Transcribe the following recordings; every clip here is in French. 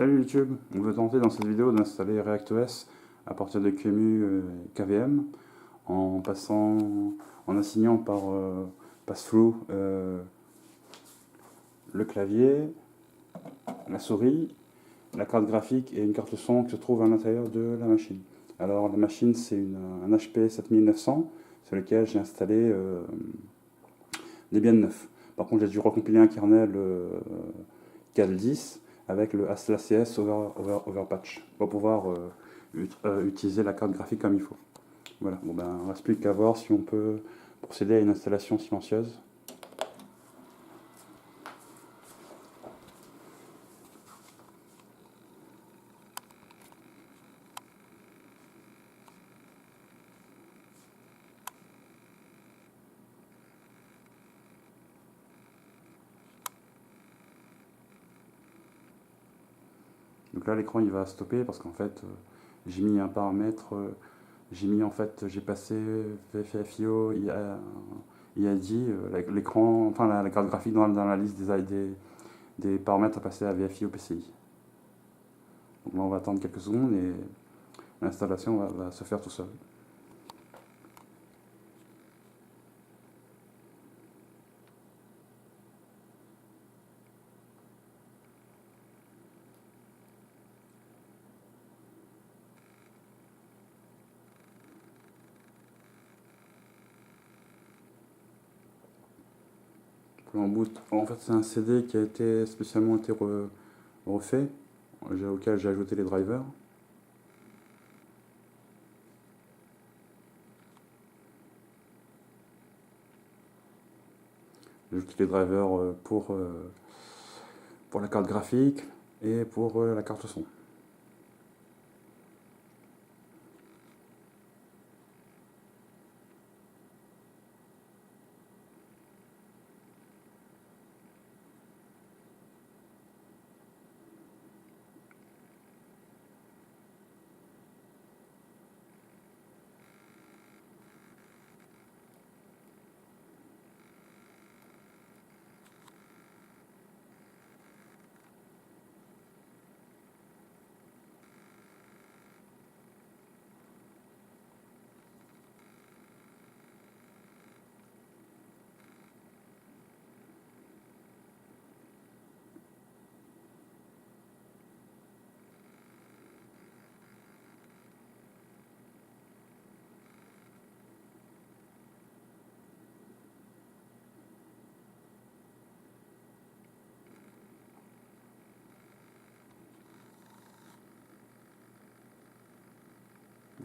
Salut YouTube, on veut tenter dans cette vidéo d'installer ReactOS à partir de QEMU KVM en assignant par pass-through le clavier, la souris, la carte graphique et une carte son qui se trouve à l'intérieur de la machine. Alors la machine c'est un HP 7900 sur lequel j'ai installé Debian 9. Par contre j'ai dû recompiler un kernel Cal 10 avec le ACS Overpatch pour pouvoir utiliser la carte graphique comme il faut. Voilà, bon ben, il ne reste plus qu'à voir si on peut procéder à une installation silencieuse. Donc là l'écran il va stopper parce qu'en fait j'ai mis un paramètre, j'ai passé VFIO, IAD, l'écran, enfin la carte graphique dans la liste des paramètres à passer à VFIO PCI. Donc là on va attendre quelques secondes et l'installation va se faire tout seul. En boot, en fait c'est un CD qui a été spécialement refait, auquel j'ai ajouté les drivers. J'ai ajouté les drivers pour la carte graphique et pour la carte son.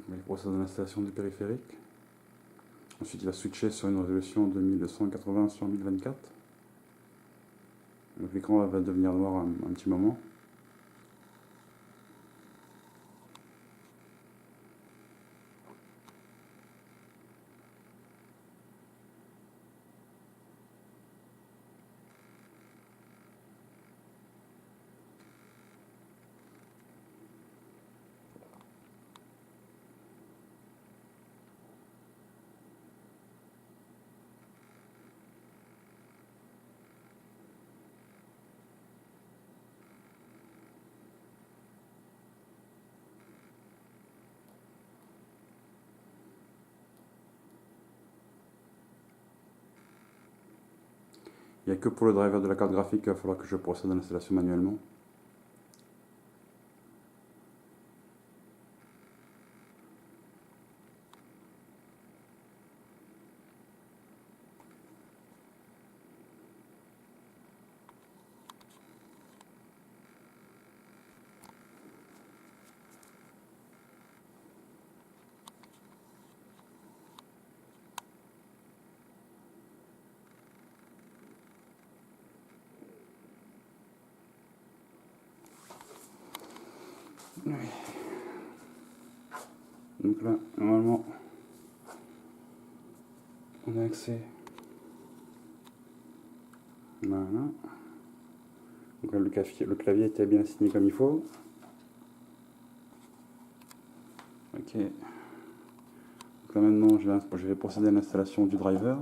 Il va procéder à l'installation du périphérique. Ensuite, il va switcher sur une résolution de 1280 sur 1024. Donc l'écran va devenir noir un petit moment. Il n'y a que pour le driver de la carte graphique qu'il va falloir que je procède à l'installation manuellement. Oui. Donc là, normalement, on a accès. Voilà. Donc là, le clavier était bien assigné comme il faut. Ok. Donc là maintenant, je vais procéder à l'installation du driver.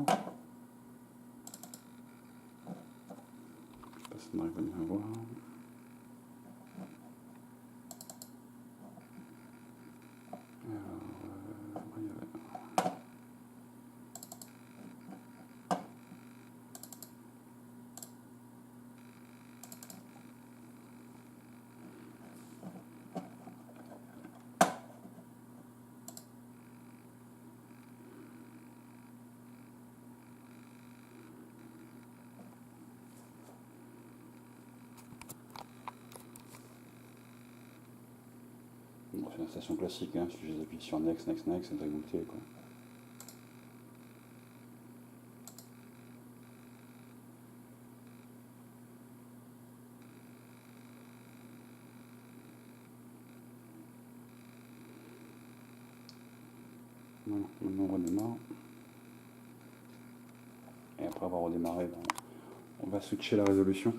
Je sais pas si on arrive à bien voir. Bon, c'est une installation classique, hein, il suffit d'appuyer sur Next, Next, Next, et de remonter, quoi. Voilà, maintenant on redémarre. Et après avoir redémarré, ben, on va switcher la résolution.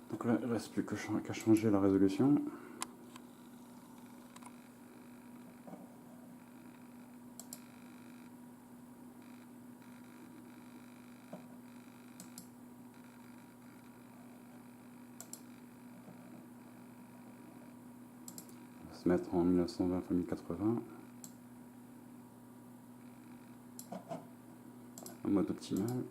Donc là, il ne reste plus qu'à changer la résolution. On va se mettre en 1920 x 1080. En mode optimal.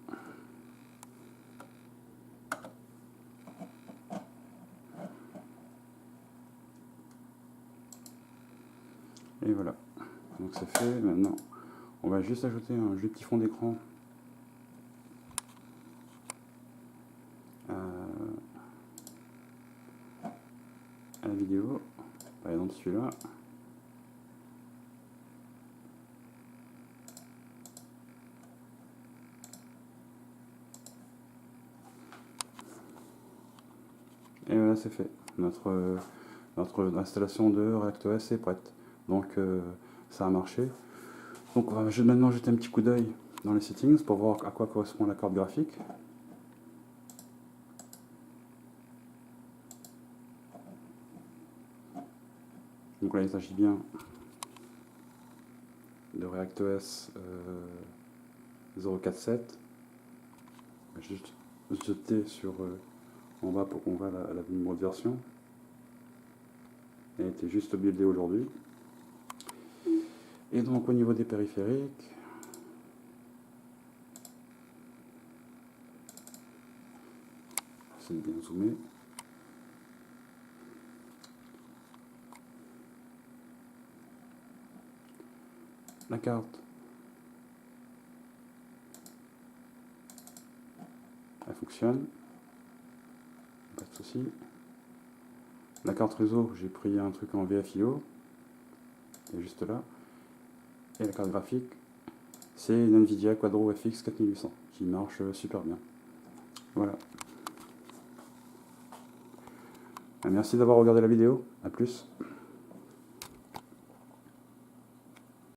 Et voilà, donc c'est fait. Maintenant, on va juste ajouter un joli petit fond d'écran à la vidéo, par exemple celui-là. Et voilà, c'est fait. Notre installation de ReactOS est prête. Donc ça a marché. Donc on va maintenant jeter un petit coup d'œil dans les settings pour voir à quoi correspond la carte graphique. Donc là il s'agit bien de ReactOS 0.4.7. Je vais juste jeter sur en bas pour qu'on voit la numéro de version. Elle était juste buildée aujourd'hui. Et donc au niveau des périphériques, c'est bien zoomé. La carte, elle fonctionne, pas de souci. La carte réseau, j'ai pris un truc en VFIO, et juste là. Et la carte graphique, c'est une Nvidia Quadro FX 4800 qui marche super bien. Voilà. Merci d'avoir regardé la vidéo, à plus.